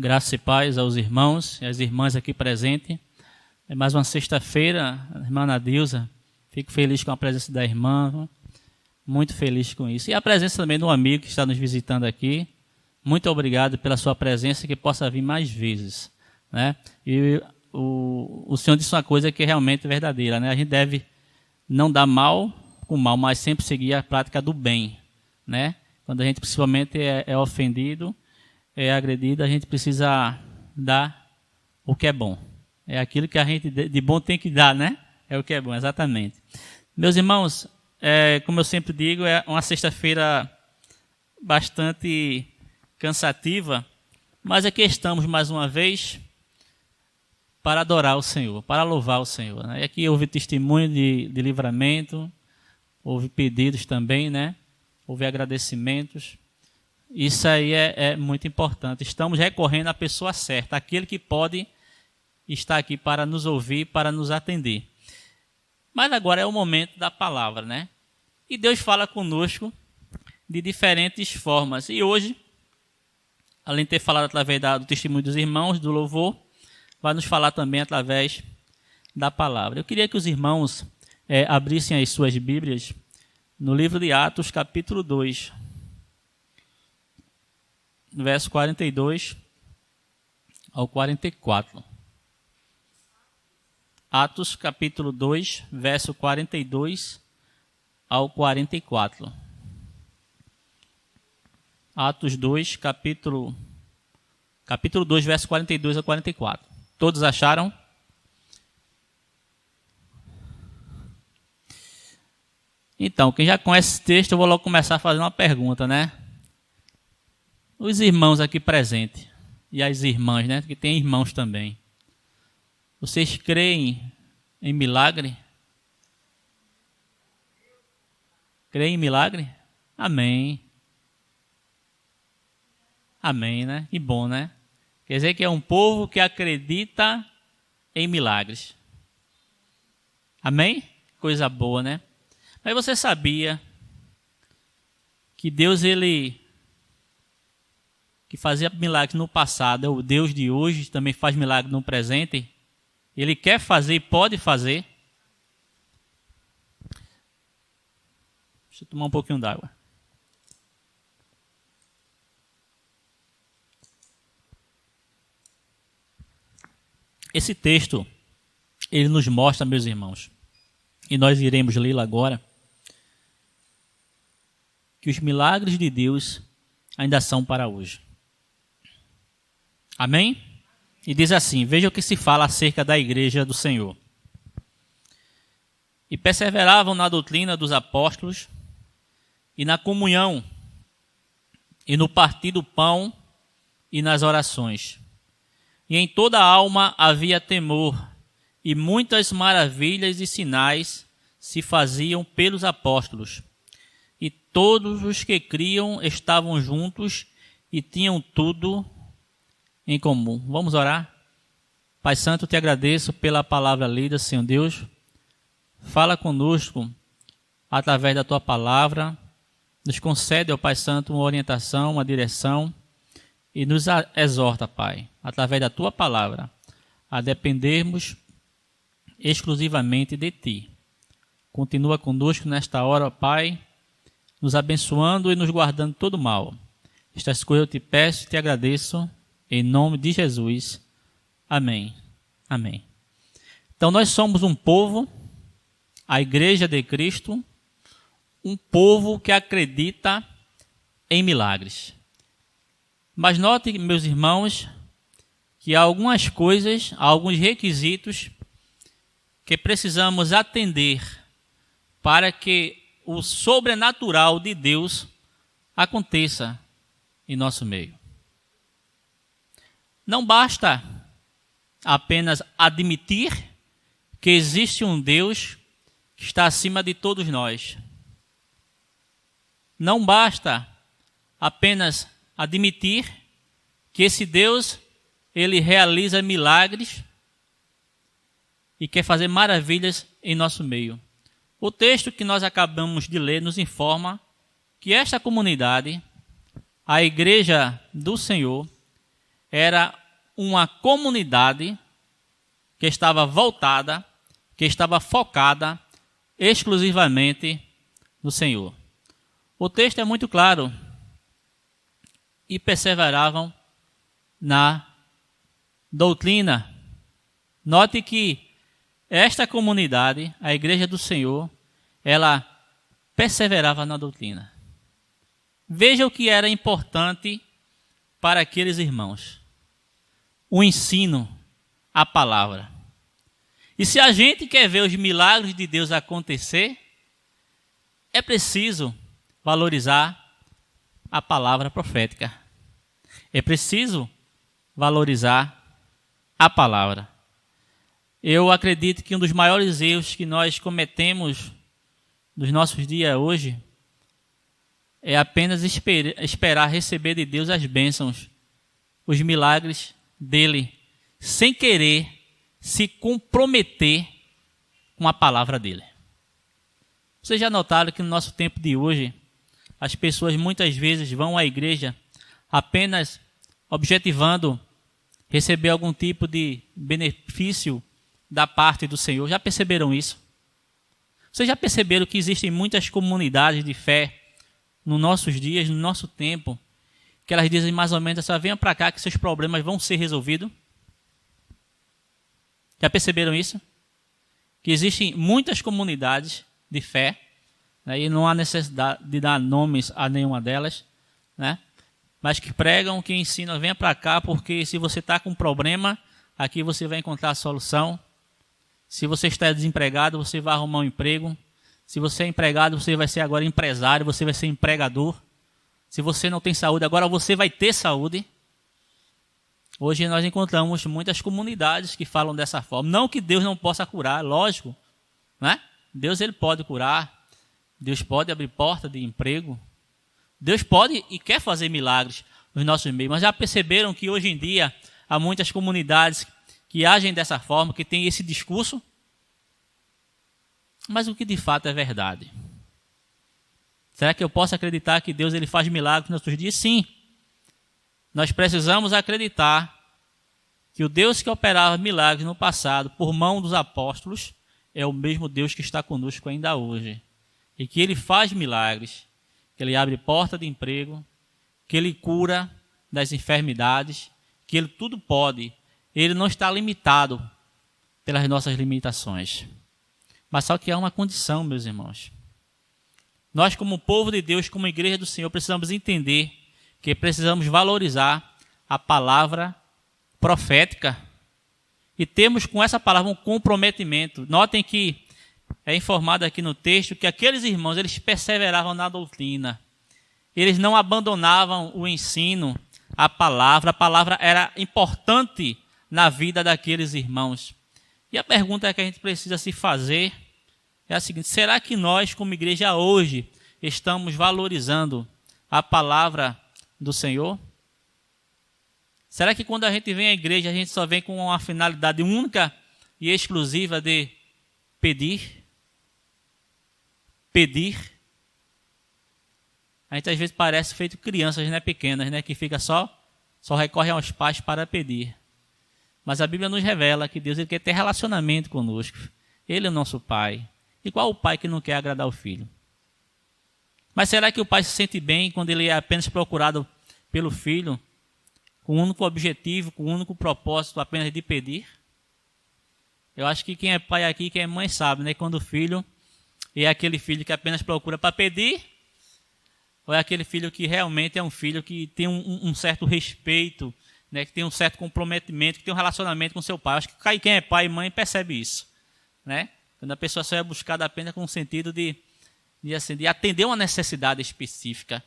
Graça e paz aos irmãos e às irmãs aqui presentes. É mais uma sexta-feira, irmã Nadilza. Fico feliz com a presença da irmã, muito feliz com isso. E a presença também do amigo que está nos visitando aqui. Muito obrigado pela sua presença, que possa vir mais vezes, né? E o senhor disse uma coisa que é realmente verdadeira, né? A gente deve não dar mal com mal, mas sempre seguir a prática do bem, né? Quando a gente principalmente é ofendido, é agredido, a gente precisa dar o que é bom. É aquilo que a gente de bom tem que dar, né? É o que é bom, exatamente. Meus irmãos, como eu sempre digo, é uma sexta-feira bastante cansativa, mas aqui estamos mais uma vez para adorar o Senhor, para louvar o Senhor, né? E aqui houve testemunho de livramento, houve pedidos também, né? Houve agradecimentos. Isso aí é muito importante. Estamos recorrendo à pessoa certa, aquele que pode estar aqui para nos ouvir, para nos atender. Mas agora é o momento da palavra, né? E Deus fala conosco de diferentes formas. E hoje, além de ter falado através do testemunho dos irmãos, do louvor, vai nos falar também através da palavra. Eu queria que os irmãos abrissem as suas Bíblias no livro de Atos, capítulo 2. Verso 42 ao 44. Atos, capítulo 2, verso 42 ao 44. Atos 2, capítulo 2, verso 42 ao 44. Todos acharam? Então, quem já conhece esse texto, eu vou logo começar fazendo uma pergunta, né? Os irmãos aqui presentes e as irmãs, né? Que tem irmãos também. Vocês creem em milagre? Creem em milagre? Amém. Amém, né? Que bom, né? Quer dizer que é um povo que acredita em milagres. Amém? Coisa boa, né? Mas você sabia que Deus, que fazia milagres no passado, é o Deus de hoje, também faz milagres no presente? Ele quer fazer e pode fazer. Deixa eu tomar um pouquinho d'água. Esse texto, ele nos mostra, meus irmãos, e nós iremos lê-lo agora, que os milagres de Deus ainda são para hoje. Amém? E diz assim, veja o que se fala acerca da igreja do Senhor. E perseveravam na doutrina dos apóstolos, e na comunhão, e no partir do pão, e nas orações. E em toda a alma havia temor, e muitas maravilhas e sinais se faziam pelos apóstolos. E todos os que criam estavam juntos, e tinham tudo em comum. Vamos orar? Pai Santo, te agradeço pela palavra lida, Senhor Deus. Fala conosco através da tua palavra. Nos concede, ó Pai Santo, uma orientação, uma direção e nos exorta, Pai, através da tua palavra, a dependermos exclusivamente de ti. Continua conosco nesta hora, ó Pai, nos abençoando e nos guardando de todo mal. Estas coisas eu te peço e te agradeço. Em nome de Jesus. Amém. Amém. Então nós somos um povo, a Igreja de Cristo, um povo que acredita em milagres. Mas note, meus irmãos, que há algumas coisas, há alguns requisitos que precisamos atender para que o sobrenatural de Deus aconteça em nosso meio. Não basta apenas admitir que existe um Deus que está acima de todos nós. Não basta apenas admitir que esse Deus, ele realiza milagres e quer fazer maravilhas em nosso meio. O texto que nós acabamos de ler nos informa que esta comunidade, a Igreja do Senhor, era uma comunidade que estava voltada, que estava focada exclusivamente no Senhor. O texto é muito claro. E perseveravam na doutrina. Note que esta comunidade, a Igreja do Senhor, ela perseverava na doutrina. Veja o que era importante para aqueles irmãos: o ensino, a palavra. E se a gente quer ver os milagres de Deus acontecer, é preciso valorizar a palavra profética. É preciso valorizar a palavra. Eu acredito que um dos maiores erros que nós cometemos nos nossos dias hoje é apenas esperar receber de Deus as bênçãos, os milagres dele, sem querer se comprometer com a palavra dele. Vocês já notaram que no nosso tempo de hoje, as pessoas muitas vezes vão à igreja apenas objetivando receber algum tipo de benefício da parte do Senhor. Já perceberam isso? Vocês já perceberam que existem muitas comunidades de fé nos nossos dias, no nosso tempo, que elas dizem mais ou menos: só venha para cá que seus problemas vão ser resolvidos? Já perceberam isso? Que existem muitas comunidades de fé, e não há necessidade de dar nomes a nenhuma delas, né? Mas que pregam, que ensinam: venha para cá, porque se você está com um problema, aqui você vai encontrar a solução. Se você está desempregado, você vai arrumar um emprego. Se você é empregado, você vai ser agora empresário, você vai ser empregador. Se você não tem saúde, agora você vai ter saúde. Hoje nós encontramos muitas comunidades que falam dessa forma. Não que Deus não possa curar, lógico, né? Deus ele pode curar, Deus pode abrir porta de emprego, Deus pode e quer fazer milagres nos nossos meios. Mas já perceberam que hoje em dia há muitas comunidades que agem dessa forma, que têm esse discurso? Mas o que de fato é verdade? Será que eu posso acreditar que Deus ele faz milagres nos nossos dias? Sim. Nós precisamos acreditar que o Deus que operava milagres no passado por mão dos apóstolos é o mesmo Deus que está conosco ainda hoje. E que ele faz milagres, que ele abre porta de emprego, que ele cura das enfermidades, que ele tudo pode. Ele não está limitado pelas nossas limitações. Mas só que há uma condição, meus irmãos. Nós, como povo de Deus, como igreja do Senhor, precisamos entender que precisamos valorizar a palavra profética. E temos com essa palavra um comprometimento. Notem que é informado aqui no texto que aqueles irmãos, eles perseveravam na doutrina. Eles não abandonavam o ensino, a palavra era importante na vida daqueles irmãos. E a pergunta que a gente precisa se fazer é a seguinte: será que nós, como igreja hoje, estamos valorizando a palavra do Senhor? Será que quando a gente vem à igreja, a gente só vem com uma finalidade única e exclusiva de pedir? Pedir? A gente às vezes parece feito crianças, né, pequenas, né, que fica só recorrem aos pais para pedir. Mas a Bíblia nos revela que Deus ele quer ter relacionamento conosco. Ele é o nosso pai. E qual o pai que não quer agradar o filho? Mas será que o pai se sente bem quando ele é apenas procurado pelo filho, com um único objetivo, com um único propósito apenas de pedir? Eu acho que quem é pai aqui, quem é mãe sabe, né? Quando o filho é aquele filho que apenas procura para pedir, ou é aquele filho que realmente é um filho que tem um certo respeito, né? Que tem um certo comprometimento, que tem um relacionamento com seu pai. Eu acho que quem é pai e mãe percebe isso, né? Quando a pessoa só é buscada apenas com o sentido de atender uma necessidade específica.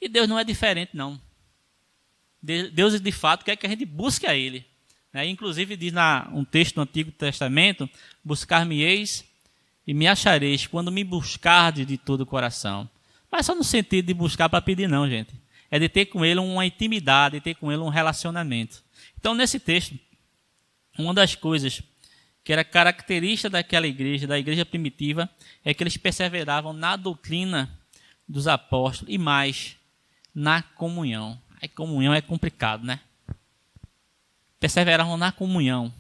E Deus não é diferente, não. Deus, de fato, quer que a gente busque a Ele. Né? Inclusive, diz um texto do Antigo Testamento: buscar-me-eis e me achareis quando me buscardes de todo o coração. Mas só no sentido de buscar para pedir, não, gente. É de ter com Ele uma intimidade, de ter com Ele um relacionamento. Então, nesse texto, uma das coisas que era característica daquela igreja, da igreja primitiva, é que eles perseveravam na doutrina dos apóstolos e mais, na comunhão. A comunhão é complicado, né? perseveravam na comunhão.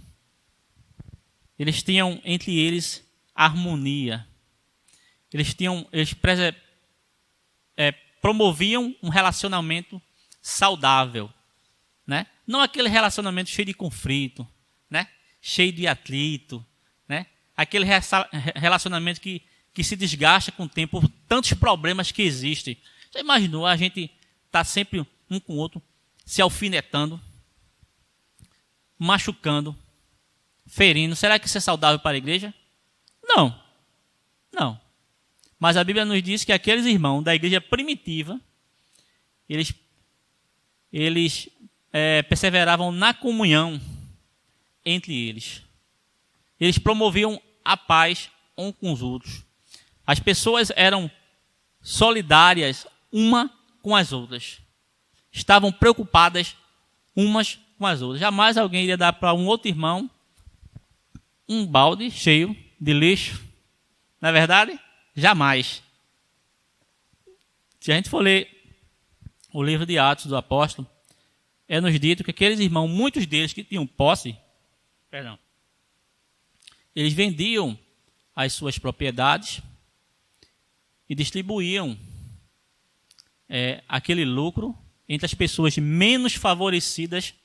Eles tinham entre eles harmonia. Eles promoviam um relacionamento saudável, né? Não aquele relacionamento cheio de conflito, né? Cheio de atrito, né? Aquele relacionamento que se desgasta com o tempo por tantos problemas que existem. Já imaginou a gente estar sempre um com o outro, se alfinetando, machucando, ferindo? Será que isso é saudável para a igreja? Não. Não. Mas a Bíblia nos diz que aqueles irmãos da igreja primitiva, eles perseveravam na comunhão entre eles. Eles promoviam a paz uns com os outros. As pessoas eram solidárias uma com as outras. Estavam preocupadas umas com as outras. Jamais alguém iria dar para um outro irmão um balde cheio de lixo. Não é verdade? Jamais. Se a gente for ler o livro de Atos do Apóstolo, nos dito que aqueles irmãos, muitos deles que tinham posse, eles vendiam as suas propriedades e distribuíam aquele lucro entre as pessoas menos favorecidas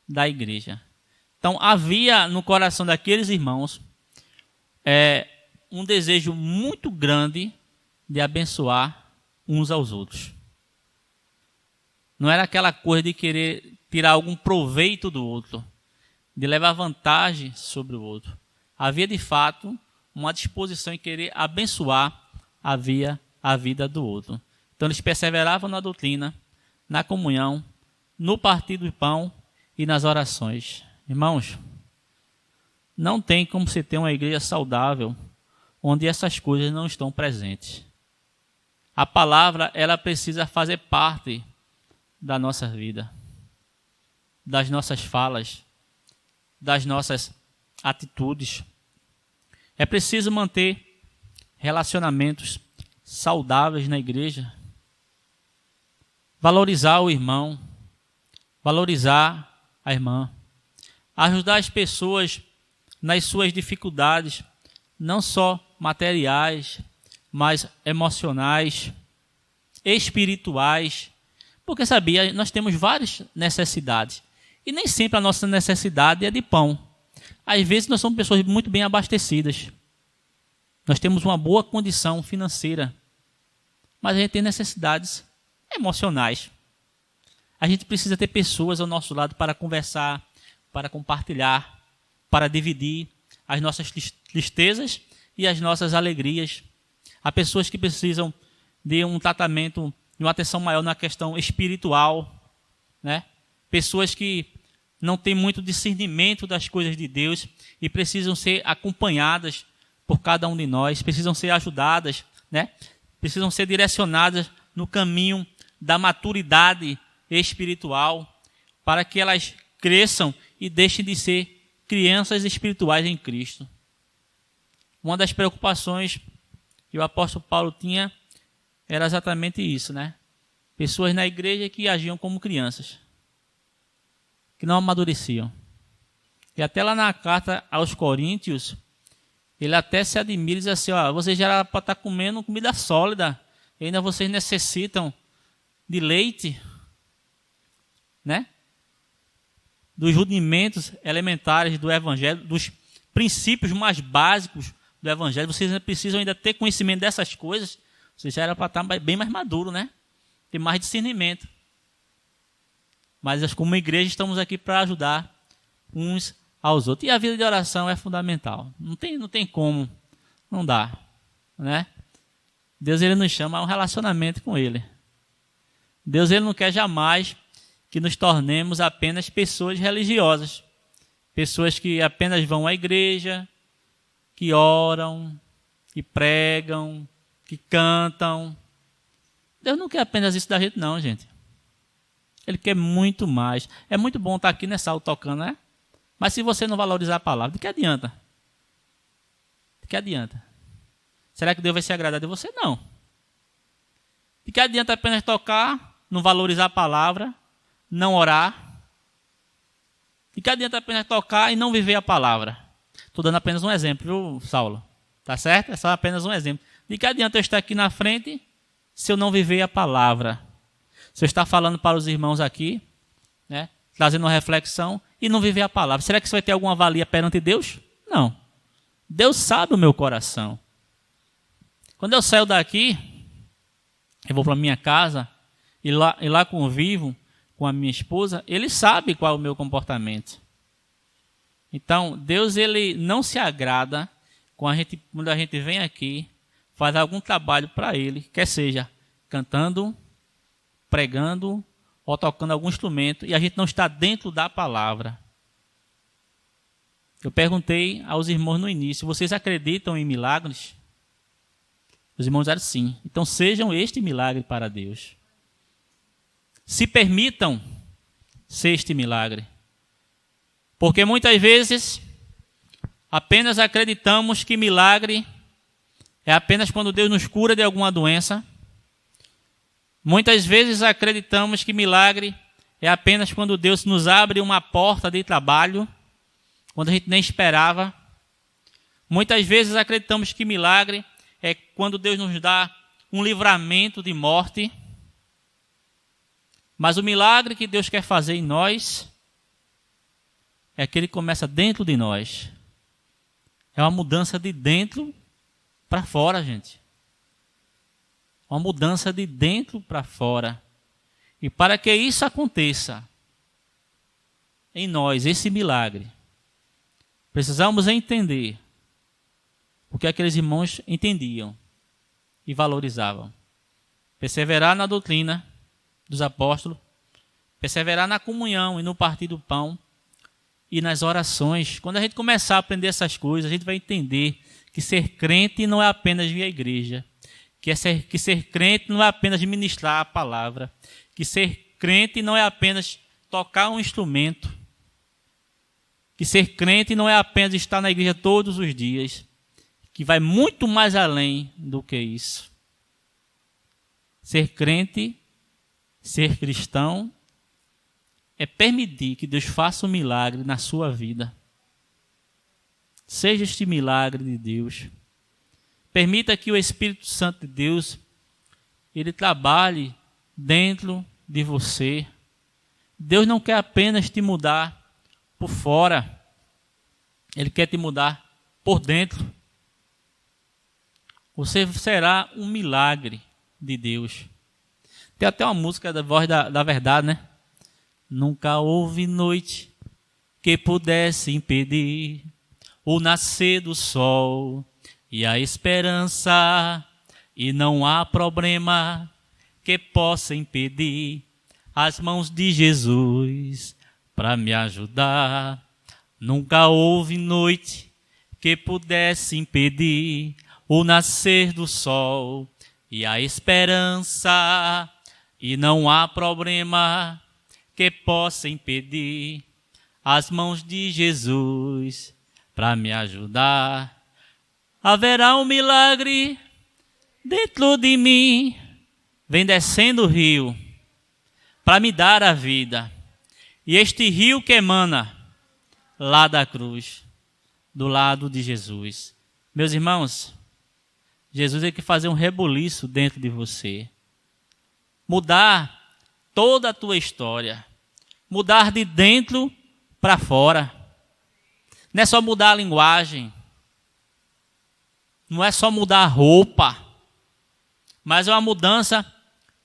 da igreja. Então havia no coração daqueles irmãos um desejo muito grande de abençoar uns aos outros. Não era aquela coisa de querer tirar algum proveito do outro, de levar vantagem sobre o outro. Havia de fato uma disposição em querer abençoar a vida do outro. Então eles perseveravam na doutrina, na comunhão, no partir do pão e nas orações. Irmãos, não tem como se ter uma igreja saudável onde essas coisas não estão presentes. A palavra, ela precisa fazer parte da nossa vida, das nossas falas, das nossas atitudes. É preciso manter relacionamentos saudáveis na igreja. Valorizar o irmão, valorizar a irmã. Ajudar as pessoas nas suas dificuldades, não só materiais, mas emocionais, espirituais. Porque, sabia, nós temos várias necessidades. E nem sempre a nossa necessidade é de pão. Às vezes nós somos pessoas muito bem abastecidas. Nós temos uma boa condição financeira. Mas a gente tem necessidades emocionais. A gente precisa ter pessoas ao nosso lado para conversar, para compartilhar, para dividir as nossas tristezas e as nossas alegrias. Há pessoas que precisam de um tratamento, de uma atenção maior na questão espiritual, né? Pessoas que não têm muito discernimento das coisas de Deus e precisam ser acompanhadas por cada um de nós, precisam ser ajudadas, né? Precisam ser direcionadas no caminho da maturidade espiritual para que elas cresçam e deixem de ser crianças espirituais em Cristo. Uma das preocupações que o apóstolo Paulo tinha era exatamente isso, né? Pessoas na igreja que agiam como crianças, que não amadureciam. E até lá na carta aos Coríntios, ele até se admira e diz assim, vocês já eram para estar comendo comida sólida, e ainda vocês necessitam de leite, né? Dos rudimentos elementares do evangelho, dos princípios mais básicos do evangelho. Vocês precisam ainda ter conhecimento dessas coisas. Vocês já eram para estar bem mais maduro, né? Ter mais discernimento. Mas como igreja estamos aqui para ajudar uns aos outros. E a vida de oração é fundamental. Não tem como, não dá, né? Deus, ele nos chama a um relacionamento com ele. Deus, ele não quer jamais que nos tornemos apenas pessoas religiosas. Pessoas que apenas vão à igreja, que oram, que pregam, que cantam. Deus não quer apenas isso da gente, não, gente. Ele quer muito mais. É muito bom estar aqui nessa aula tocando, né? Mas se você não valorizar a palavra, de que adianta? De que adianta? Será que Deus vai se agradar de você? Não. De que adianta apenas tocar, não valorizar a palavra, não orar? De que adianta apenas tocar e não viver a palavra? Estou dando apenas um exemplo, viu, Saulo? Tá certo? É só apenas um exemplo. De que adianta eu estar aqui na frente se eu não viver a palavra? Se eu estar falando para os irmãos aqui, né, trazendo uma reflexão e não viver a palavra, será que isso vai ter alguma valia perante Deus? Não. Deus sabe o meu coração. Quando eu saio daqui, eu vou para minha casa e lá convivo com a minha esposa, Ele sabe qual é o meu comportamento. Então, Deus ele não se agrada quando a gente vem aqui, faz algum trabalho para Ele, quer seja cantando, pregando ou tocando algum instrumento, e a gente não está dentro da palavra. Eu perguntei aos irmãos no início, vocês acreditam em milagres? Os irmãos disseram sim. Então sejam este milagre para Deus. Se permitam ser este milagre. Porque muitas vezes apenas acreditamos que milagre é apenas quando Deus nos cura de alguma doença. Muitas vezes acreditamos que milagre é apenas quando Deus nos abre uma porta de trabalho, quando a gente nem esperava. Muitas vezes acreditamos que milagre é quando Deus nos dá um livramento de morte. Mas o milagre que Deus quer fazer em nós é que Ele começa dentro de nós. É uma mudança de dentro para fora, gente. Uma mudança de dentro para fora. E para que isso aconteça em nós, esse milagre, precisamos entender o que aqueles irmãos entendiam e valorizavam. Perseverar na doutrina dos apóstolos, perseverar na comunhão e no partir do pão e nas orações. Quando a gente começar a aprender essas coisas, a gente vai entender que ser crente não é apenas vir à igreja, que ser crente não é apenas ministrar a palavra, que ser crente não é apenas tocar um instrumento, que ser crente não é apenas estar na igreja todos os dias, que vai muito mais além do que isso. Ser crente, ser cristão, é permitir que Deus faça um milagre na sua vida. Seja este milagre de Deus. Permita que o Espírito Santo de Deus, ele trabalhe dentro de você. Deus não quer apenas te mudar por fora. Ele quer te mudar por dentro. Você será um milagre de Deus. Tem até uma música da Voz da Verdade, né? Nunca houve noite que pudesse impedir o nascer do sol e a esperança, e não há problema que possa impedir as mãos de Jesus para me ajudar. Nunca houve noite que pudesse impedir o nascer do sol e a esperança, e não há problema que possa impedir as mãos de Jesus para me ajudar. Haverá um milagre dentro de mim, vem descendo o rio para me dar a vida. E este rio que emana lá da cruz, do lado de Jesus. Meus irmãos, Jesus tem que fazer um rebuliço dentro de você. Mudar toda a tua história. Mudar de dentro para fora. Não é só mudar a linguagem. Não é só mudar a roupa. Mas é uma mudança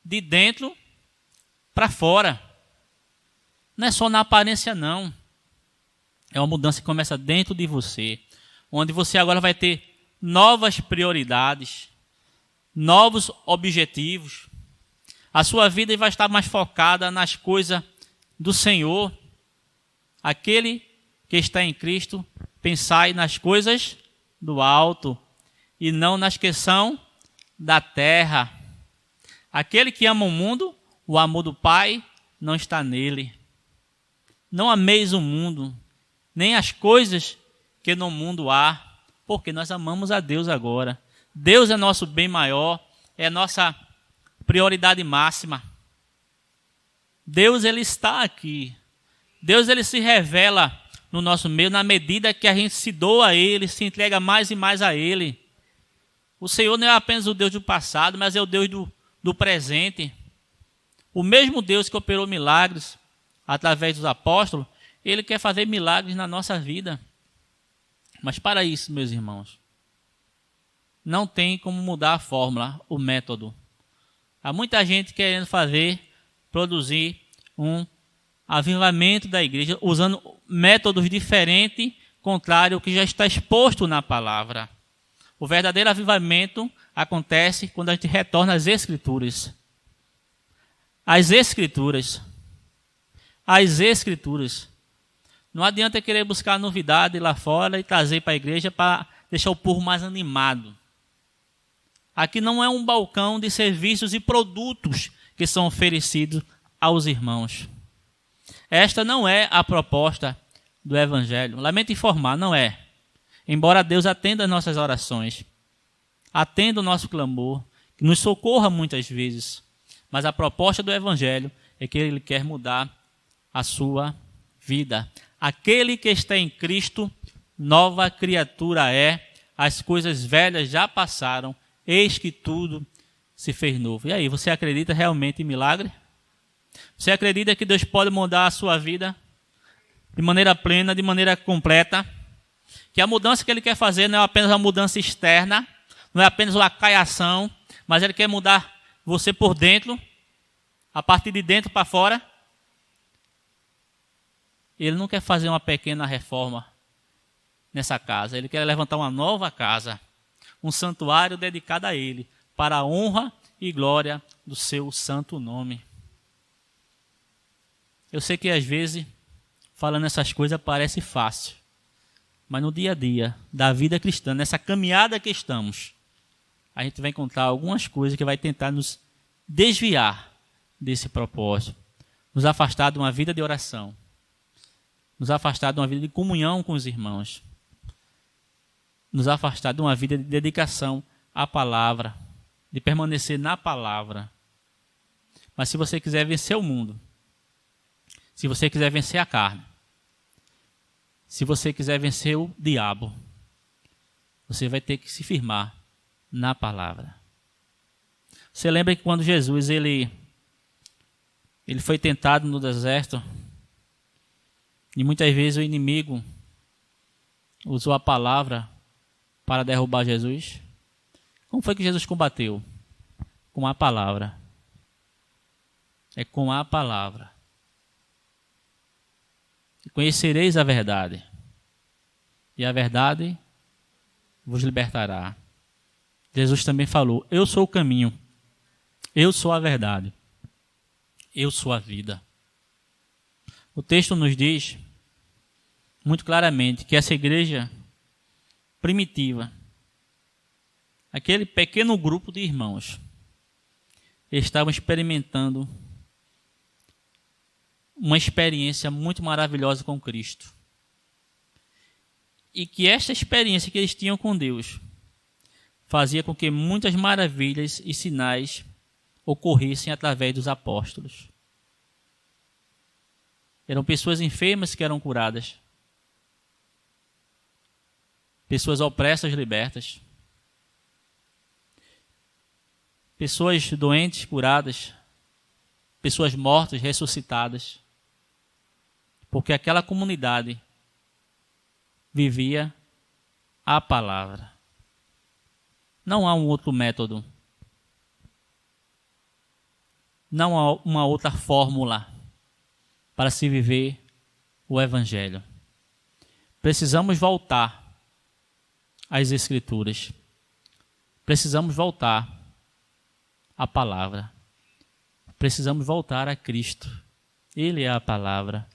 de dentro para fora. Não é só na aparência, não. É uma mudança que começa dentro de você. Onde você agora vai ter novas prioridades, novos objetivos. A sua vida vai estar mais focada nas coisas do Senhor. Aquele que está em Cristo, pensai nas coisas do alto e não nas que são da terra. Aquele que ama o mundo, o amor do Pai não está nele. Não ameis o mundo, nem as coisas que no mundo há, porque nós amamos a Deus agora. Deus é nosso bem maior, é nossa prioridade máxima. Deus, ele está aqui. Deus ele se revela no nosso meio na medida que a gente se doa a Ele, se entrega mais e mais a Ele. O Senhor não é apenas o Deus do passado, mas é o Deus do presente. O mesmo Deus que operou milagres através dos apóstolos, Ele quer fazer milagres na nossa vida. Mas para isso, meus irmãos, não tem como mudar a fórmula, o método. Há muita gente querendo produzir um avivamento da igreja, usando métodos diferentes, contrário ao que já está exposto na palavra. O verdadeiro avivamento acontece quando a gente retorna às Escrituras. As Escrituras. As Escrituras. Não adianta querer buscar novidade lá fora e trazer para a igreja para deixar o povo mais animado. Aqui não é um balcão de serviços e produtos que são oferecidos aos irmãos. Esta não é a proposta do Evangelho. Lamento informar, não é. Embora Deus atenda as nossas orações, atenda o nosso clamor, que nos socorra muitas vezes, mas a proposta do Evangelho é que Ele quer mudar a sua vida. Aquele que está em Cristo, nova criatura é, as coisas velhas já passaram, eis que tudo se fez novo. E aí, você acredita realmente em milagre? Você acredita que Deus pode mudar a sua vida de maneira plena, de maneira completa? Que a mudança que Ele quer fazer não é apenas uma mudança externa, não é apenas uma caiação, mas Ele quer mudar você por dentro, a partir de dentro para fora? Ele não quer fazer uma pequena reforma nessa casa. Ele quer levantar uma nova casa, um santuário dedicado a Ele, para a honra e glória do seu santo nome. Eu sei que às vezes, falando essas coisas parece fácil, mas no dia a dia da vida cristã, nessa caminhada que estamos, a gente vai encontrar algumas coisas que vai tentar nos desviar desse propósito, nos afastar de uma vida de oração, nos afastar de uma vida de comunhão com os irmãos, nos afastar de uma vida de dedicação à palavra, de permanecer na palavra. Mas se você quiser vencer o mundo, se você quiser vencer a carne, se você quiser vencer o diabo, você vai ter que se firmar na palavra. Você lembra que quando Jesus ele foi tentado no deserto, e muitas vezes o inimigo usou a palavra para derrubar Jesus? Como foi que Jesus combateu? Com a palavra. É com a palavra. E conhecereis a verdade, e a verdade vos libertará. Jesus também falou: eu sou o caminho, eu sou a verdade, eu sou a vida. O texto nos diz muito claramente que essa igreja primitiva, aquele pequeno grupo de irmãos, estavam experimentando uma experiência muito maravilhosa com Cristo. E que esta experiência que eles tinham com Deus fazia com que muitas maravilhas e sinais ocorressem através dos apóstolos. Eram pessoas enfermas que eram curadas, pessoas opressas libertas, pessoas doentes curadas, pessoas mortas ressuscitadas, porque aquela comunidade vivia a palavra. Não há um outro método, não há uma outra fórmula para se viver o Evangelho. Precisamos voltar às Escrituras. Precisamos voltar à palavra. Precisamos voltar a Cristo. Ele é a palavra.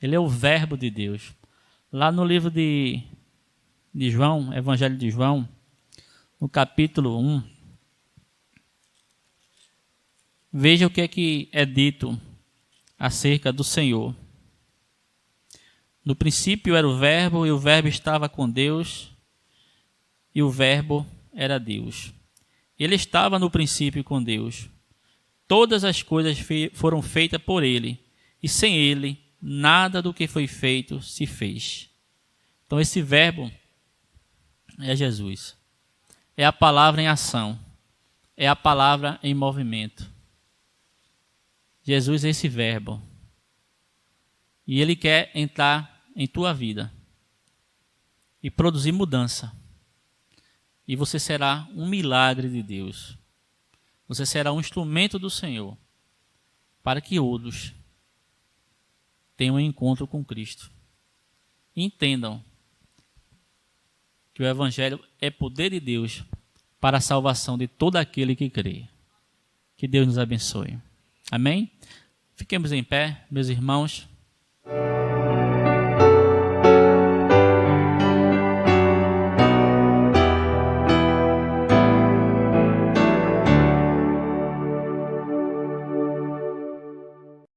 Ele é o verbo de Deus. Lá no livro de João, Evangelho de João, no capítulo 1, veja o que é dito acerca do Senhor. No princípio era o verbo, e o verbo estava com Deus, e o verbo era Deus. Ele estava no princípio com Deus. Todas as coisas foram feitas por ele, e sem ele nada do que foi feito se fez. Então esse verbo é Jesus. É a palavra em ação. É a palavra em movimento. Jesus é esse verbo. E ele quer entrar em tua vida e produzir mudança. E você será um milagre de Deus. Você será um instrumento do Senhor para que outros tenham um encontro com Cristo. Entendam que o Evangelho é poder de Deus para a salvação de todo aquele que crê. Que Deus nos abençoe. Amém? Fiquemos em pé, meus irmãos.